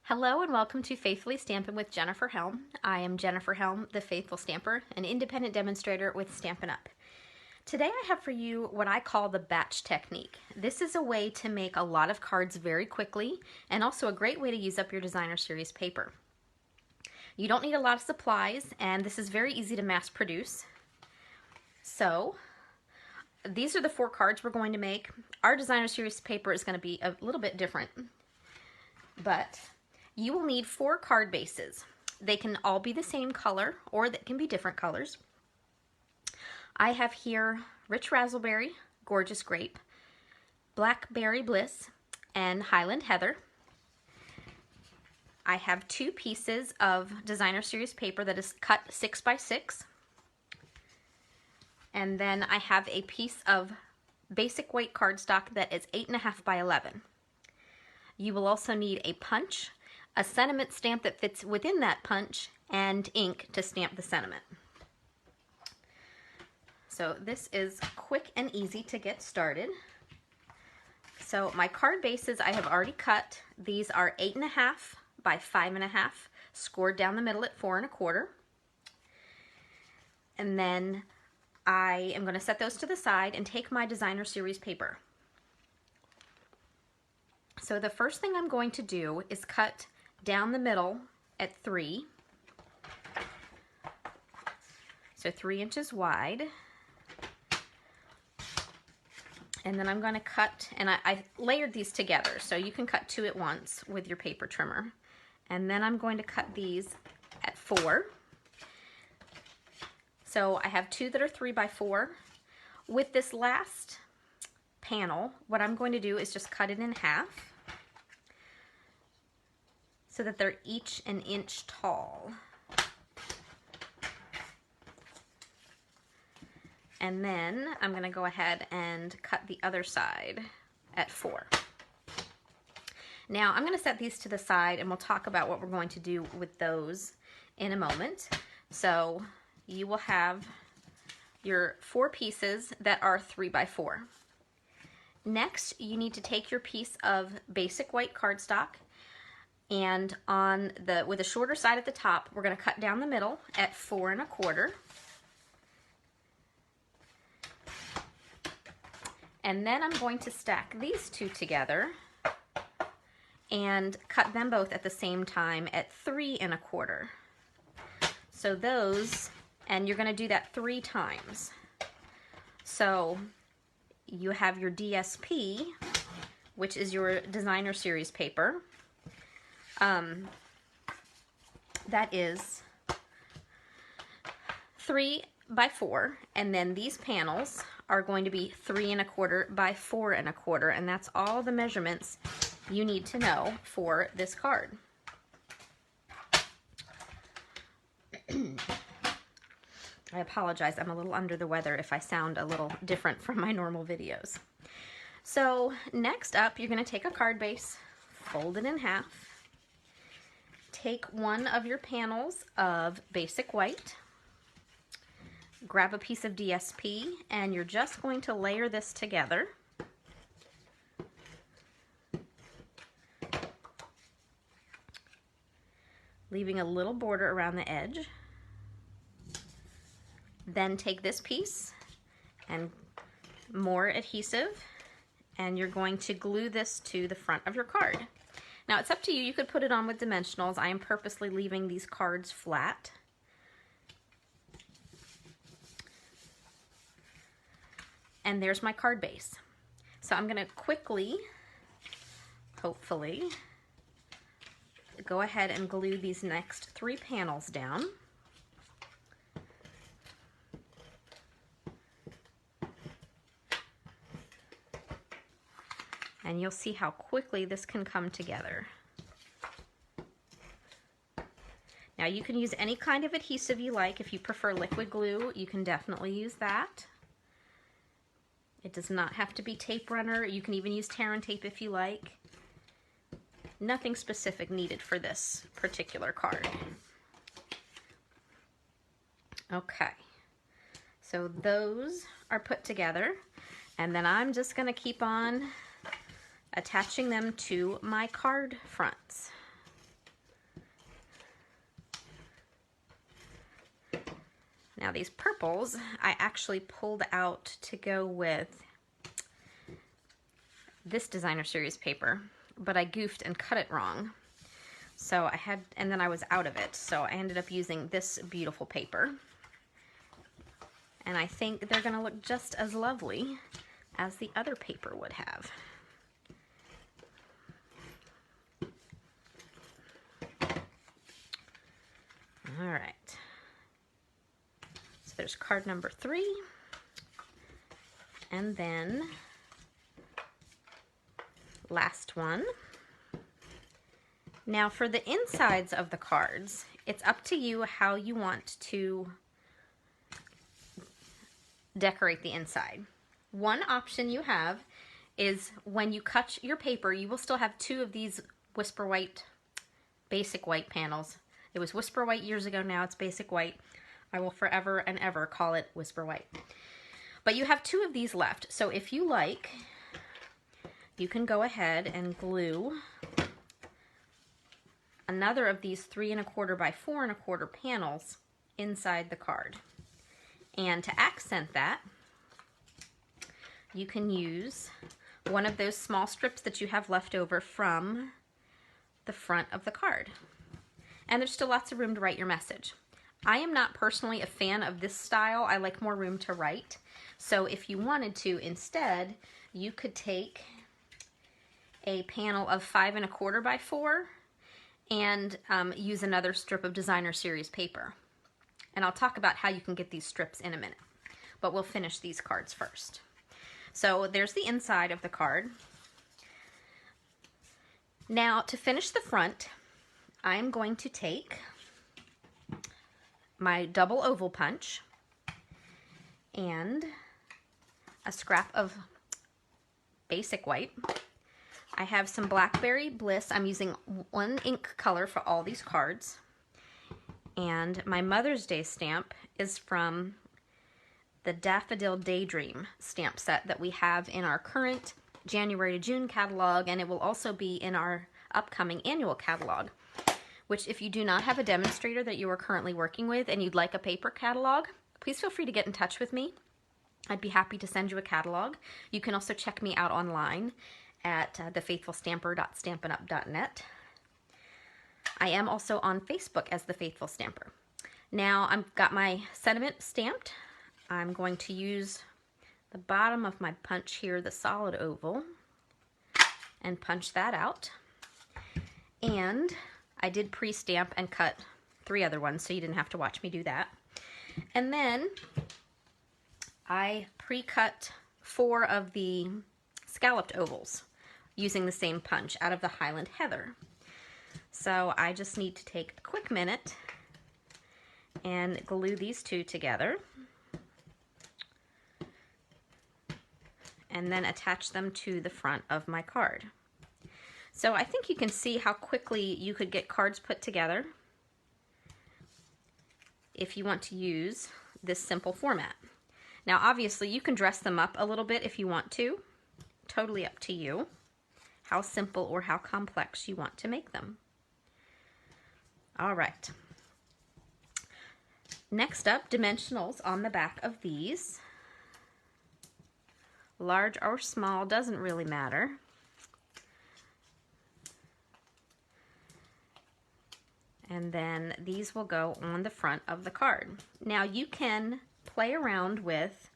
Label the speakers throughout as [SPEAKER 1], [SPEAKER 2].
[SPEAKER 1] Hello and welcome to Faithfully Stampin' with Jennifer Helm. I am Jennifer Helm, the Faithful Stamper, an independent demonstrator with Stampin' Up! Today I have for you what I call the batch technique. This is a way to make a lot of cards very quickly and also a great way to use up your designer series paper. You don't need a lot of supplies and this is very easy to mass produce. So these are the 4 cards we're going to make. Our designer series paper is going to be a little bit different, but you will need 4 card bases. They can all be the same color or they can be different colors. I have here Rich Razzleberry, Gorgeous Grape, Blackberry Bliss, and Highland Heather. I have 2 pieces of designer series paper that is cut 6 by 6. And then I have a piece of basic white cardstock that is 8.5 by 11. You will also need a punch, a sentiment stamp that fits within that punch, and ink to stamp the sentiment. So this is quick and easy to get started. So my card bases I have already cut. These are 8.5 by 5.5, scored down the middle at 4 1/4. And then I am going to set those to the side and take my designer series paper. So the first thing I'm going to do is cut down the middle at 3. So 3 inches wide. And then I'm going to cut, and I layered these together, so you can cut 2 at once with your paper trimmer. And then I'm going to cut these at 4. So I have 2 that are 3 by 4. With this last panel, what I'm going to do is just cut it in half so that they're each an inch tall. And then I'm going to go ahead and cut the other side at 4. Now I'm going to set these to the side and we'll talk about what we're going to do with those in a moment. So you will have your 4 pieces that are 3 by 4. Next, you need to take your piece of basic white cardstock, and with the shorter side at the top, we're going to cut down the middle at 4 1/4. And then I'm going to stack these 2 together and cut them both at the same time at 3 1/4. So those, and you're going to do that 3 times. So you have your DSP, which is your designer series paper. That is 3 by 4, and then these panels are going to be 3 1/4 by 4 1/4, and that's all the measurements you need to know for this card. I apologize, I'm a little under the weather if I sound a little different from my normal videos. So next up, you're going to take a card base, fold it in half, take one of your panels of basic white, grab a piece of DSP, and you're just going to layer this together. Leaving a little border around the edge. Then take this piece and more adhesive, and you're going to glue this to the front of your card. Now it's up to you, you could put it on with dimensionals. I am purposely leaving these cards flat. And there's my card base. So I'm going to quickly, hopefully, go ahead and glue these next 3 panels down. And you'll see how quickly this can come together. Now you can use any kind of adhesive you like. If you prefer liquid glue, you can definitely use that. It does not have to be tape runner. You can even use tear and tape if you like. Nothing specific needed for this particular card. Okay, so those are put together, and then I'm just going to keep on attaching them to my card fronts. Now these purples, I actually pulled out to go with this designer series paper, but I goofed and cut it wrong. So I had, and then I was out of it. So I ended up using this beautiful paper. And I think they're gonna look just as lovely as the other paper would have. All right. So there's card number 3. And then last one. Now for the insides of the cards, it's up to you how you want to decorate the inside. One option you have is when you cut your paper, you will still have 2 of these Whisper White, basic white panels. It was Whisper White years ago, now it's basic white. I will forever and ever call it Whisper White. But you have 2 of these left, so if you like, you can go ahead and glue another of these 3 1/4 by 4 1/4 panels inside the card. And to accent that, you can use one of those small strips that you have left over from the front of the card. And there's still lots of room to write your message. I am not personally a fan of this style. I like more room to write. So if you wanted to, instead, you could take a panel of 5 1/4 by 4 and use another strip of designer series paper. And I'll talk about how you can get these strips in a minute, but we'll finish these cards first. So there's the inside of the card. Now to finish the front, I'm going to take my double oval punch and a scrap of basic white. I have some Blackberry Bliss. I'm using 1 ink color for all these cards. And my Mother's Day stamp is from the Daffodil Daydream stamp set that we have in our current January to June catalog, and it will also be in our upcoming annual catalog, which if you do not have a demonstrator that you are currently working with and you'd like a paper catalog, please feel free to get in touch with me. I'd be happy to send you a catalog. You can also check me out online at thefaithfulstamper.stampinup.net. I am also on Facebook as The Faithful Stamper. Now I've got my sentiment stamped. I'm going to use the bottom of my punch here, the solid oval, and punch that out. And I did pre-stamp and cut 3 other ones, so you didn't have to watch me do that. And then I pre-cut 4 of the scalloped ovals using the same punch out of the Highland Heather. So I just need to take a quick minute and glue these 2 together and then attach them to the front of my card. So I think you can see how quickly you could get cards put together if you want to use this simple format. Now obviously you can dress them up a little bit if you want to. Totally up to you how simple or how complex you want to make them. All right. Next up, dimensionals on the back of these. Large or small, doesn't really matter. And then these will go on the front of the card. Now you can play around with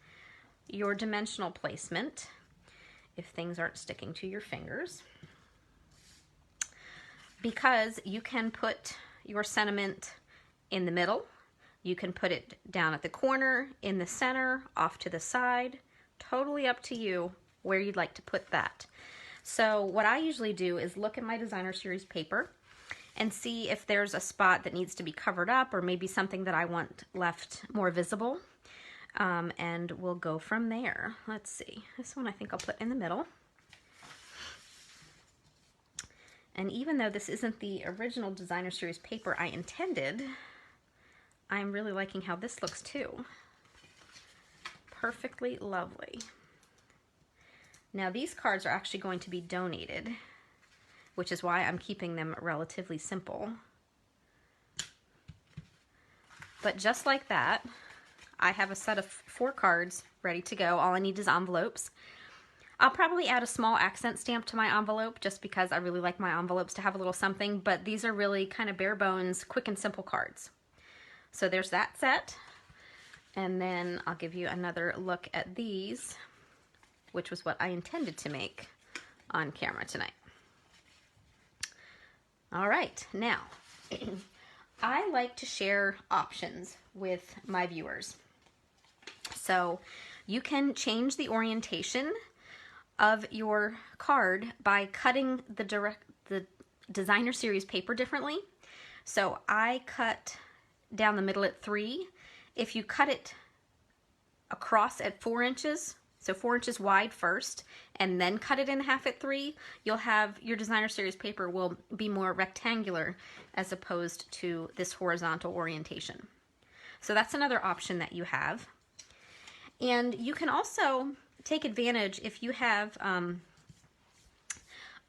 [SPEAKER 1] your dimensional placement if things aren't sticking to your fingers, because you can put your sentiment in the middle, you can put it down at the corner, in the center, off to the side, totally up to you where you'd like to put that. So what I usually do is look at my designer series paper and see if there's a spot that needs to be covered up or maybe something that I want left more visible. And we'll go from there. Let's see. This one I think I'll put in the middle. And even though this isn't the original designer series paper I intended, I'm really liking how this looks too. Perfectly lovely. Now these cards are actually going to be donated, which is why I'm keeping them relatively simple. But just like that, I have a set of 4 cards ready to go. All I need is envelopes. I'll probably add a small accent stamp to my envelope just because I really like my envelopes to have a little something, but these are really kind of bare bones, quick and simple cards. So there's that set. And then I'll give you another look at these, which was what I intended to make on camera tonight. All right, now, I like to share options with my viewers. So you can change the orientation of your card by cutting the designer series paper differently. So I cut down the middle at 3. If you cut it across at 4 inches, so 4 inches wide first, and then cut it in half at 3, you'll have your designer series paper will be more rectangular as opposed to this horizontal orientation. So that's another option that you have. And you can also take advantage if you have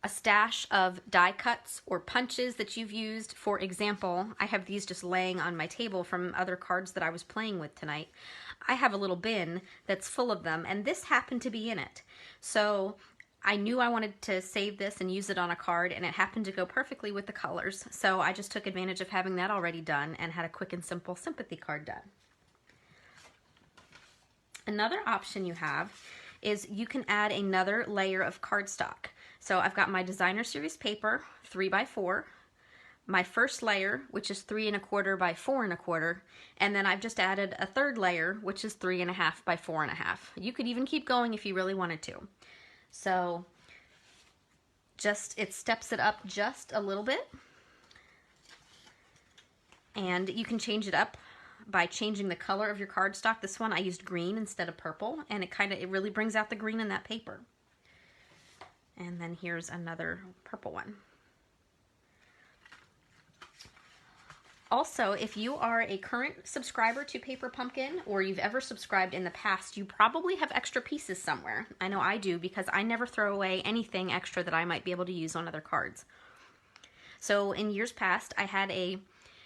[SPEAKER 1] a stash of die cuts or punches that you've used. For example, I have these just laying on my table from other cards that I was playing with tonight. I have a little bin that's full of them, and this happened to be in it. So I knew I wanted to save this and use it on a card, and it happened to go perfectly with the colors. So I just took advantage of having that already done and had a quick and simple sympathy card done. Another option you have is you can add another layer of cardstock. So I've got my designer series paper, 3x4, my first layer, which is 3 1/4 by 4 1/4, and then I've just added a third layer, which is 3 1/2 by 4 1/2. You could even keep going if you really wanted to. So it steps it up just a little bit, and you can change it up by changing the color of your cardstock. This one I used green instead of purple, and it really brings out the green in that paper. And then here's another purple one. Also, if you are a current subscriber to Paper Pumpkin, or you've ever subscribed in the past, you probably have extra pieces somewhere. I know I do, because I never throw away anything extra that I might be able to use on other cards. So in years past, I had a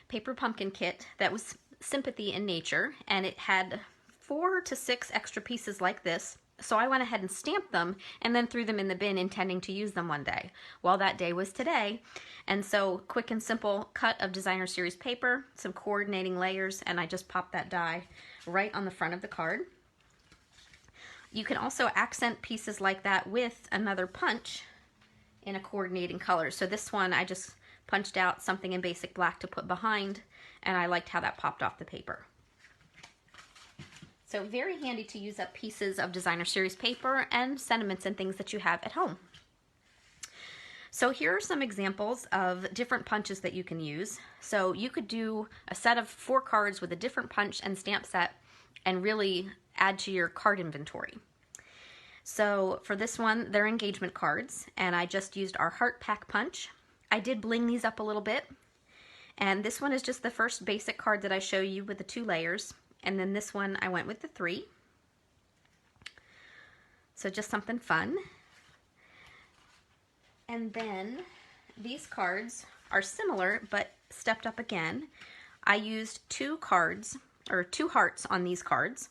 [SPEAKER 1] Paper Pumpkin kit that was sympathy in nature, and it had 4 to 6 extra pieces like this. So I went ahead and stamped them and then threw them in the bin, intending to use them one day. Well, that day was today. And so quick and simple cut of designer series paper, some coordinating layers, and I just popped that die right on the front of the card. You can also accent pieces like that with another punch in a coordinating color. So this one I just punched out something in basic black to put behind, and I liked how that popped off the paper. So very handy to use up pieces of designer series paper and sentiments and things that you have at home. So here are some examples of different punches that you can use. So you could do a set of 4 cards with a different punch and stamp set and really add to your card inventory. So for this one, they're engagement cards, and I just used our Heart Pack punch. I did bling these up a little bit, and this one is just the first basic card that I show you with the 2 layers. And then this one, I went with the 3. So just something fun. And then these cards are similar, but stepped up again. I used 2 cards, or 2 hearts on these cards.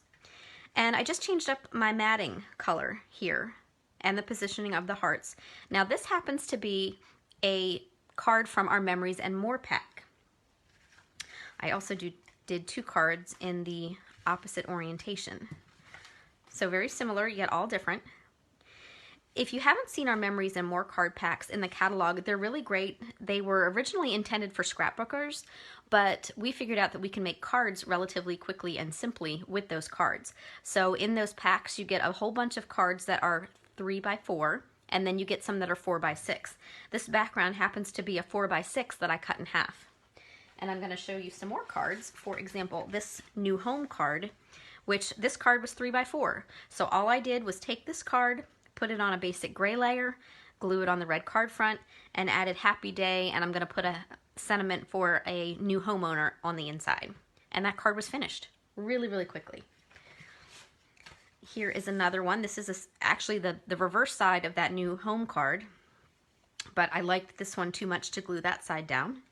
[SPEAKER 1] And I just changed up my matting color here and the positioning of the hearts. Now this happens to be a card from our Memories and More pack. I also did 2 cards in the opposite orientation. So very similar, yet all different. If you haven't seen our Memories and More card packs in the catalog, they're really great. They were originally intended for scrapbookers, but we figured out that we can make cards relatively quickly and simply with those cards. So in those packs, you get a whole bunch of cards that are 3x4, and then you get some that are 4x6. This background happens to be a 4x6 that I cut in half. And I'm going to show you some more cards. For example, this New Home card, which this card was 3x4. So all I did was take this card, put it on a basic gray layer, glue it on the red card front, and added Happy Day, and I'm going to put a sentiment for a new homeowner on the inside. And that card was finished really, really quickly. Here is another one. This is actually the reverse side of that New Home card, but I liked this one too much to glue that side down.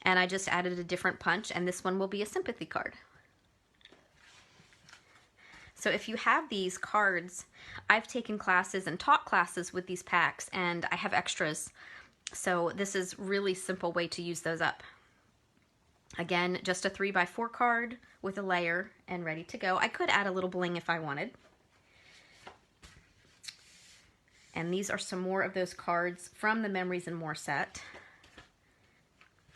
[SPEAKER 1] And I just added a different punch, and this one will be a sympathy card. So if you have these cards, I've taken classes and taught classes with these packs, and I have extras. So this is really simple way to use those up. Again, just a 3x4 card with a layer and ready to go. I could add a little bling if I wanted. And these are some more of those cards from the Memories and More set.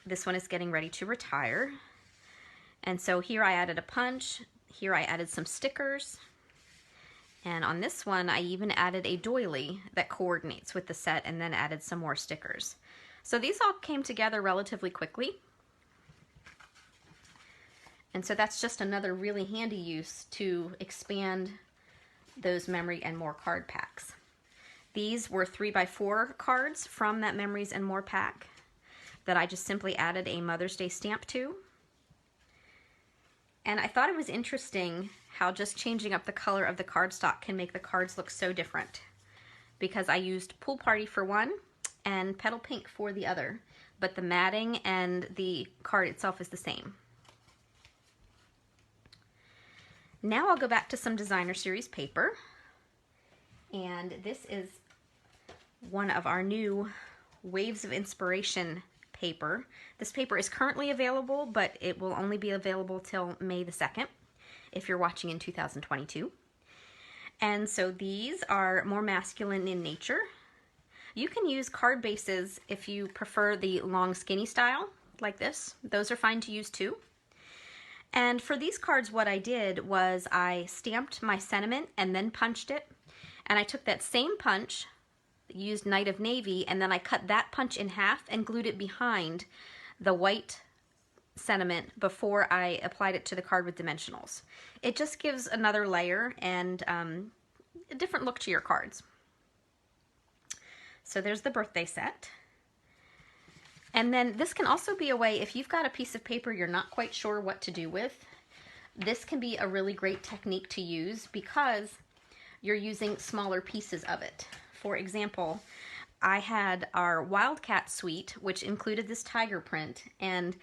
[SPEAKER 1] This one is getting ready to retire. And so here I added a punch. Here I added some stickers. And on this one, I even added a doily that coordinates with the set and then added some more stickers. So these all came together relatively quickly. And so that's just another really handy use to expand those Memory and More card packs. These were 3x4 cards from that Memories and More pack that I just simply added a Mother's Day stamp to. And I thought it was interesting how just changing up the color of the cardstock can make the cards look so different, because I used Pool Party for one and Petal Pink for the other, but the matting and the card itself is the same. Now I'll go back to some Designer Series paper, and this is one of our new Waves of Inspiration paper. This paper is currently available, but it will only be available till May the 2nd if you're watching in 2022. And so these are more masculine in nature. You can use card bases if you prefer the long skinny style like this. Those are fine to use too. And for these cards, what I did was I stamped my sentiment and then punched it. And I took that same punch, used Night of Navy, and then I cut that punch in half and glued it behind the white sentiment before I applied it to the card with dimensionals. It just gives another layer and a different look to your cards. So there's the birthday set. And then this can also be a way, if you've got a piece of paper you're not quite sure what to do with, this can be a really great technique to use because you're using smaller pieces of it. For example, I had our Wildcat suite, which included this tiger print, and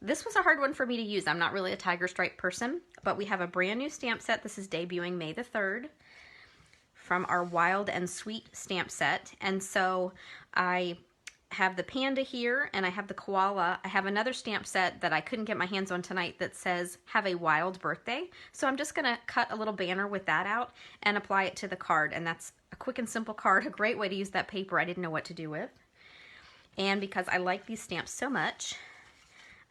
[SPEAKER 1] this was a hard one for me to use. I'm not really a tiger stripe person, but we have a brand new stamp set. This is debuting May the 3rd from our Wild and Sweet stamp set. And so I have the panda here and I have the koala. I have another stamp set that I couldn't get my hands on tonight that says have a wild birthday. So I'm just gonna cut a little banner with that out and apply it to the card, and that's a quick and simple card, a great way to use that paper I didn't know what to do with. And because I like these stamps so much,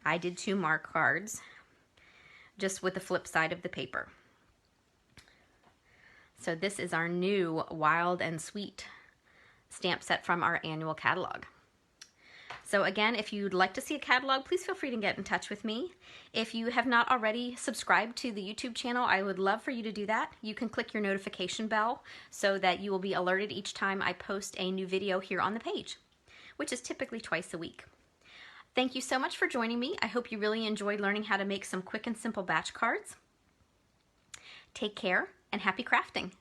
[SPEAKER 1] I did 2 mark cards just with the flip side of the paper. So this is our new Wild and Sweet stamp set from our annual catalog. So again, if you'd like to see a catalog, please feel free to get in touch with me. If you have not already subscribed to the YouTube channel, I would love for you to do that. You can click your notification bell so that you will be alerted each time I post a new video here on the page, which is typically twice a week. Thank you so much for joining me. I hope you really enjoyed learning how to make some quick and simple batch cards. Take care and happy crafting.